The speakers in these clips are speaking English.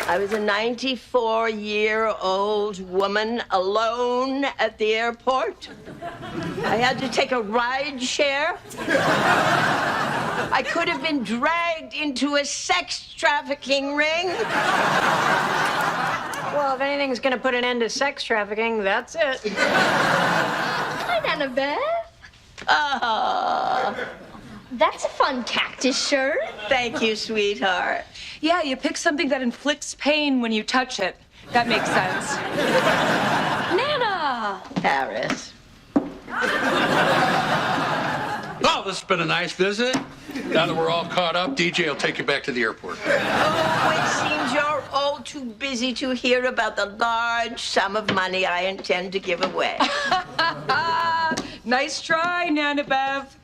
I was a 94-year-old woman alone at the airport. I had to take a ride share. I could have been dragged into a sex trafficking ring. Well, if anything's gonna put an end to sex trafficking, that's it. Hi, Annabeth. That's a fun cactus shirt. Thank you, sweetheart. Yeah, you pick something that inflicts pain when you touch it. That makes sense. Nana! Paris. Well, this has been a nice visit. Now that we're all caught up, DJ will take you back to the airport. Oh, it seems you're all too busy to hear about the large sum of money I intend to give away. Nice try, Nana Bev.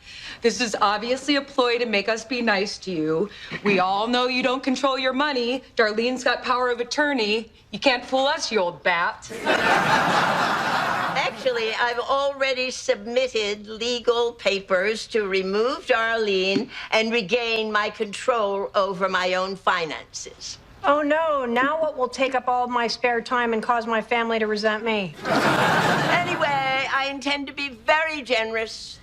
This is obviously a ploy to make us be nice to you. We all know you don't control your money. Darlene's got power of attorney. You can't fool us, you old bat. Actually, I've already submitted legal papers to remove Darlene and regain my control over my own finances. Oh, no. Now what will take up all of my spare time and cause my family to resent me? Anyway, I intend to be very generous.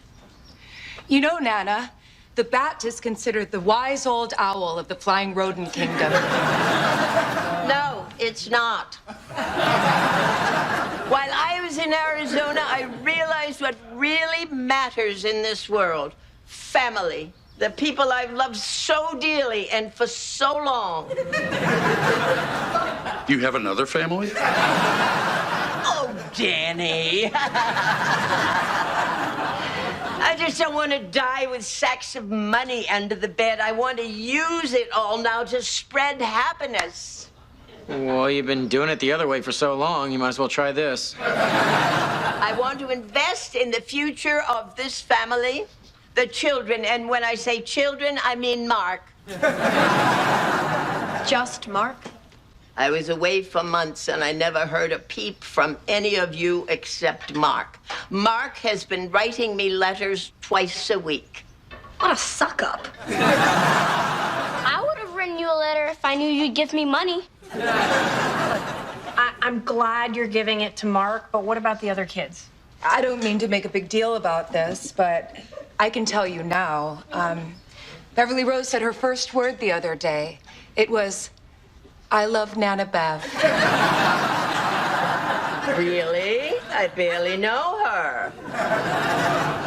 You know, Nana, the bat is considered the wise old owl of the flying rodent kingdom. No, it's not. While I was in Arizona, I realized what really matters in this world. Family. The people I've loved so dearly and for so long. You have another family? Oh, Danny. I just don't want to die with sacks of money under the bed. I want to use it all now to spread happiness. Well, you've been doing it the other way for so long, you might as well try this. I want to invest in the future of this family, the children, and when I say children, I mean Mark. Just Mark? I was away for months and I never heard a peep from any of you except Mark. Mark has been writing me letters twice a week. What a suck-up. I would have written you a letter if I knew you'd give me money. I'm glad you're giving it to Mark, but what about the other kids? I don't mean to make a big deal about this, but I can tell you now. Beverly Rose said her first word the other day. It was, I love Nana Bev. Really? I barely know her.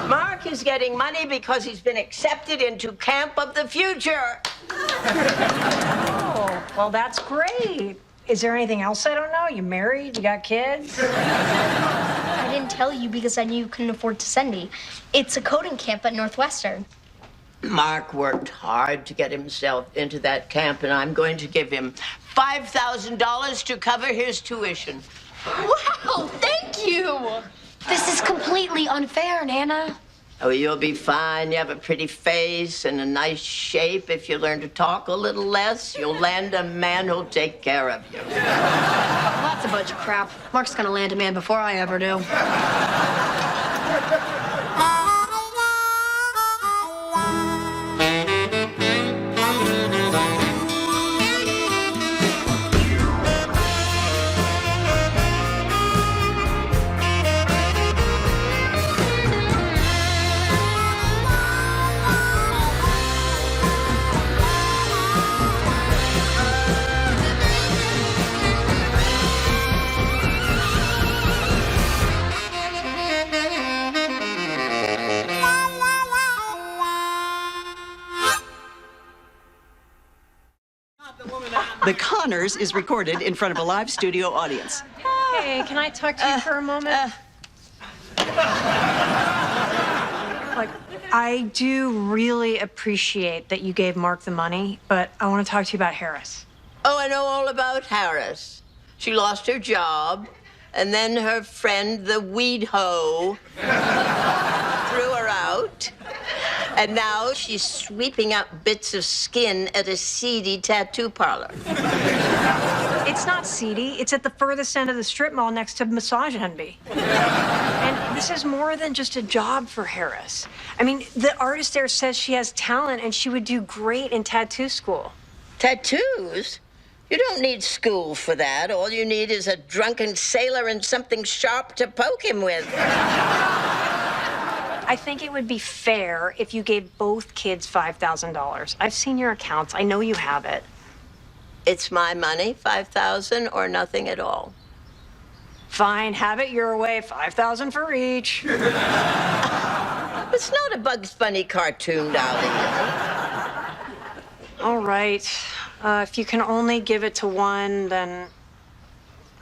Mark is getting money because he's been accepted into Camp of the Future. Oh, well, that's great. Is there anything else I don't know? You married? You got kids? I didn't tell you because I knew you couldn't afford to send me. It's a coding camp at Northwestern. Mark worked hard to get himself into that camp, and I'm going to give him $5,000 to cover his tuition. Wow, thank you. This is completely unfair, Nana. Oh, you'll be fine. You have a pretty face and a nice shape. If you learn to talk a little less, you'll land a man who'll take care of you. That's a bunch of crap. Mark's gonna land a man before I ever do. The Connors is recorded in front of a live studio audience. Hey, can I talk to you for a moment? Like, I do really appreciate that you gave Mark the money, but I want to talk to you about Harris. Oh, I know all about Harris. She lost her job, and then her friend, the weed hoe, threw her out. And now she's sweeping up bits of skin at a seedy tattoo parlor. It's not seedy. It's at the furthest end of the strip mall next to Massage Envy. And this is more than just a job for Harris. I mean, the artist there says she has talent and she would do great in tattoo school. Tattoos? You don't need school for that. All you need is a drunken sailor and something sharp to poke him with. I think it would be fair if you gave both kids $5,000. I've seen your accounts. I know you have it. It's my money, $5,000 or nothing at all. Fine, have it your way. $5,000 for each. It's not a Bugs Bunny cartoon, Darlene. All right. If you can only give it to one, then...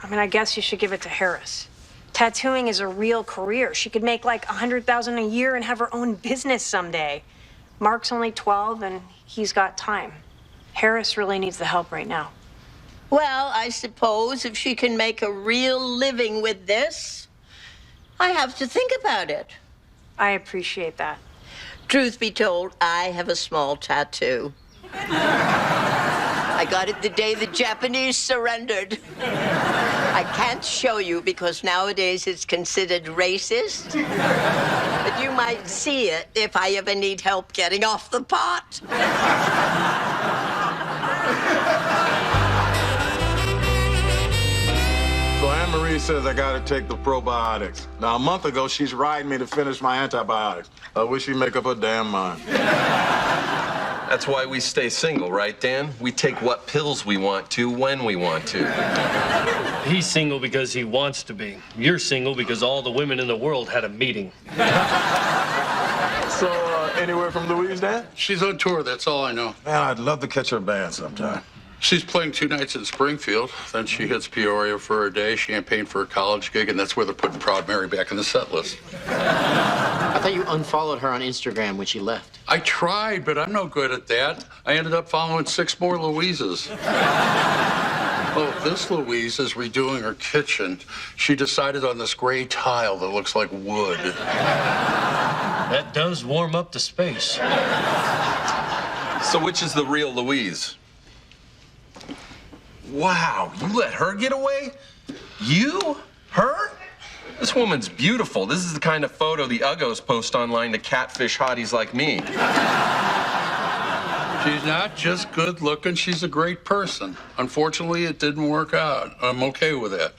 I guess you should give it to Harris. Tattooing is a real career. She could make like $100,000 a year and have her own business someday. Mark's only 12 and he's got time. Harris really needs the help right now. Well, I suppose if she can make a real living with this, I have to think about it. I appreciate that. Truth be told, I have a small tattoo. I got it the day the Japanese surrendered. I can't show you because nowadays it's considered racist. But you might see it if I ever need help getting off the pot. So Anne-Marie says I gotta take the probiotics. Now, a month ago, she's riding me to finish my antibiotics. I wish she'd make up her damn mind. That's why we stay single, right, Dan? We take what pills we want to when we want to. He's single because he wants to be. You're single because all the women in the world had a meeting. So, anywhere from Louise, Dan? She's on tour, that's all I know. Man, I'd love to catch her band sometime. She's playing 2 nights in Springfield. Then she hits Peoria for a day, Champaign for a college gig, and that's where they're putting Proud Mary back in the set list. I thought you unfollowed her on Instagram when she left. I tried, but I'm no good at that. I ended up following 6 more Louises. Oh, this Louise is redoing her kitchen. She decided on this gray tile that looks like wood. That does warm up the space. So which is the real Louise? Wow, you let her get away? You? Her? This woman's beautiful. This is the kind of photo the Uggos post online to catfish hotties like me. She's not just good looking, she's a great person. Unfortunately, it didn't work out. I'm okay with that.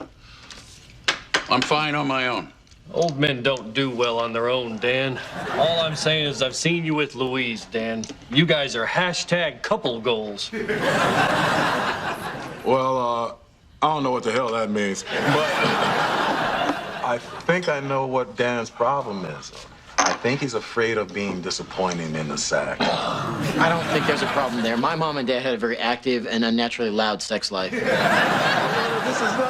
I'm fine on my own. Old men don't do well on their own, Dan. All I'm saying is I've seen you with Louise, Dan. You guys are hashtag couple goals. Well, I don't know what the hell that means, but I think I know what Dan's problem is. I think he's afraid of being disappointing in the sack. I don't think there's a problem there. My mom and dad had a very active and unnaturally loud sex life.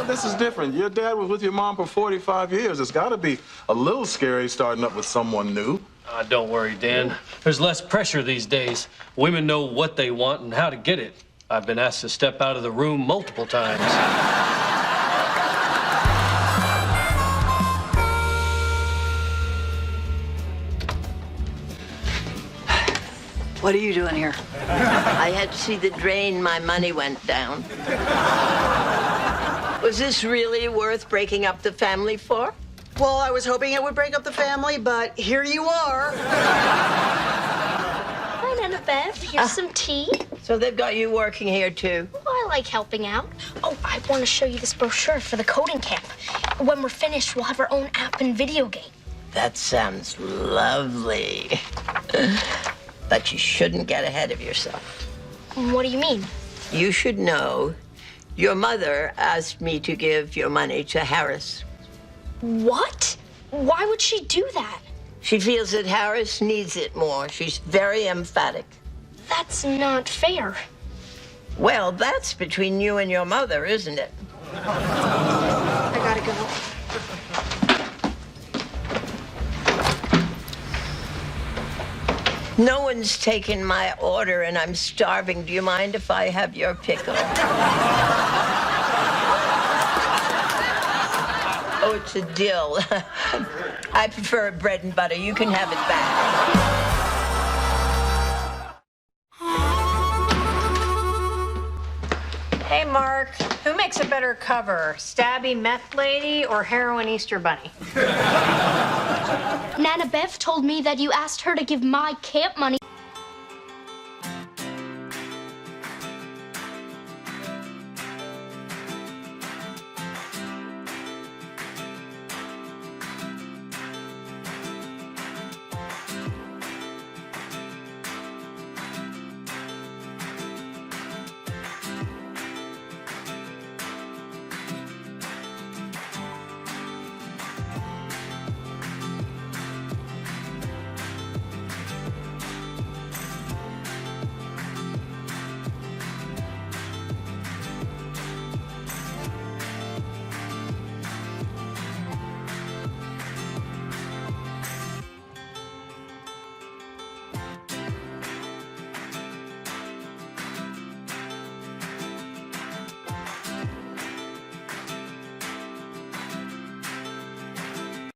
This is different. Your dad was with your mom for 45 years. It's got to be a little scary starting up with someone new. Don't worry, Dan. There's less pressure these days. Women know what they want and how to get it. I've been asked to step out of the room multiple times. What are you doing here? I had to see the drain my money went down. Was this really worth breaking up the family for? Well, I was hoping it would break up the family, but here you are. Hi, Nana Bev. Here's some tea. So they've got you working here, too? Oh, I like helping out. Oh, I want to show you this brochure for the coding camp. When we're finished, we'll have our own app and video game. That sounds lovely. But you shouldn't get ahead of yourself. What do you mean? You should know your mother asked me to give your money to Harris. What? Why would she do that? She feels that Harris needs it more. She's very emphatic. That's not fair. Well, that's between you and your mother, isn't it? I gotta go. No one's taken my order and I'm starving. Do you mind if I have your pickle? Oh, it's a dill. I prefer bread and butter. You can have it back. Hey, Mark, who makes a better cover, Stabby Meth Lady or Heroin Easter Bunny? Nana Bev told me that you asked her to give my camp money.